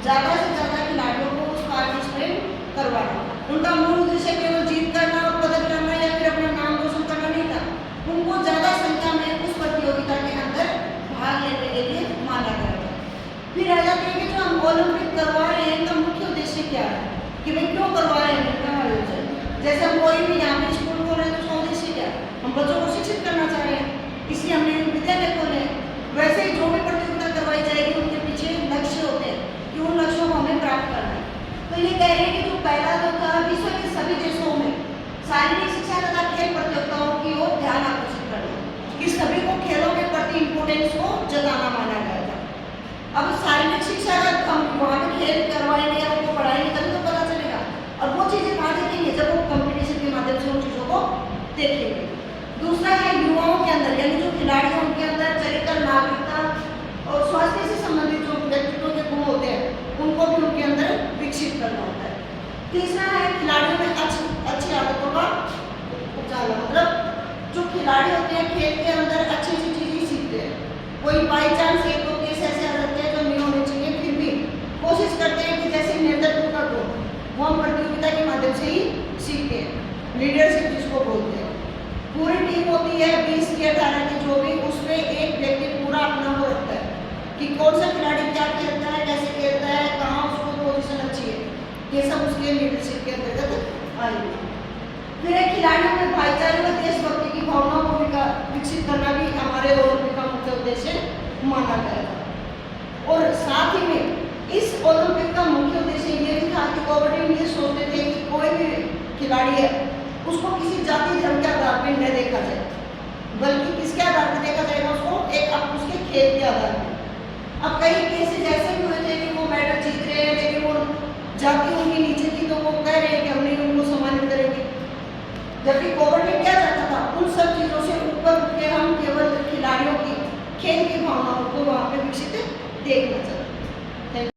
ज़्यादा से ज़्यादा खिलाड़ियों को उस पार्टिसिपेट करवाना। उनका मूल उद्देश्य केवल जीत करना और पदक लाना या फिर अपना नाम रोशन करना नहीं था। उनको ज़्यादा संख्या में उस प्रतियोगिता के अंदर भाग लेने के लिए माना गया था। फिर आ जाते हैं कि जो हम ओलंपिक करवा रहे हैं इनका मुख्य उद्देश्य क्या है, कि भाई क्यों करवा रहे हैं इनका आयोजन। जैसे हम कोई भी यहाँ पे स्कूल खोल रहे हैं तो उसका उद्देश्य क्या है, हम बच्चों को शिक्षित करना चाह रहे हैं, इसलिए हमने विद्यालय खोले हैं। वैसे ही जो भी प्रतियोगिता करवाई जाएगी उनके पीछे लक्ष्य होते हैं कि उन लक्ष्यों को हमें प्राप्त करना है। तो ये कह रहे हैं कि जो पहला जो था विश्व के सभी देशों में शारीरिक शिक्षा तथा खेल प्रतियोगिताओं की ओर ध्यान आकर्षित करना, कि सभी को खेलों के प्रति इम्पोर्टेंस को जताना माना गया था। अब शारीरिक शिक्षा का हम वहाँ पे खेल करवाएंगे या उनको पढ़ाएंगे तभी तो पता चलेगा, और वो चीज़ें कहाँ देखेंगे जब वो कंपटीशन के माध्यम से उन चीज़ों को देखेंगे। दूसरा है युवाओं के अंदर, यानी जो खिलाड़ी हैं उनके अंदर चरित्र, नागरिकता और स्वास्थ्य से संबंधित जो व्यक्तित्व के गुण होते हैं उनको भी उनके अंदर विकसित करना होता है। तीसरा है खिलाड़ियों में अच्छी आदतों का उपचार, मतलब जो खिलाड़ी होते हैं खेल के अंदर अच्छी अच्छी चीज़ें सीखते हैं। कोई बाई चांस एक दो केस ऐसे आ जाते हैं जो नहीं होने चाहिए, फिर भी कोशिश करते हैं कि जैसे नेतृत्व का गुण वो हम प्रतियोगिता के माध्यम से ही सीखते हैं, लीडरशिप जिसको बोलते हैं। पूरी टीम होती है 20 की 18 की जो भी, उसमें एक व्यक्ति पूरा अपना वो रखता है कि कौन सा खिलाड़ी क्या खेलता है, कैसे खेलता है, कहाँ उसको पोजीशन अच्छी है, ये सब उसके लीडरशिप के अंतर्गत आएगा। फिर एक खिलाड़ियों में भाईचारे व देशभक्ति की भावना को विकसित करना भी हमारे ओलंपिक का मुख्य उद्देश्य माना गया था। और साथ ही में इस ओलंपिक का मुख्य उद्देश्य ये भी था कि कोविड ये सोचते थे कि कोई भी खिलाड़ी है उसको किसी जाति धर्म के आधार पर न देखा जाए, बल्कि किसके आधार पर देखा जाएगा, उसको एक उसके खेल के आधार पर। अब कई केसेस ऐसे भी हुए थे कि वो मेडल जीत रहे हैं लेकिन वो जाति उनकी नीचे थी, तो वो कह रहे हैं कि हमने उनको सम्मानित करेंगे, जबकि गवर्नमेंट क्या चाहता था, उन सब चीज़ों से ऊपर उठ के हम केवल खिलाड़ियों की खेल की भावनाओं को वहाँ पे विकसित देखना चाहते।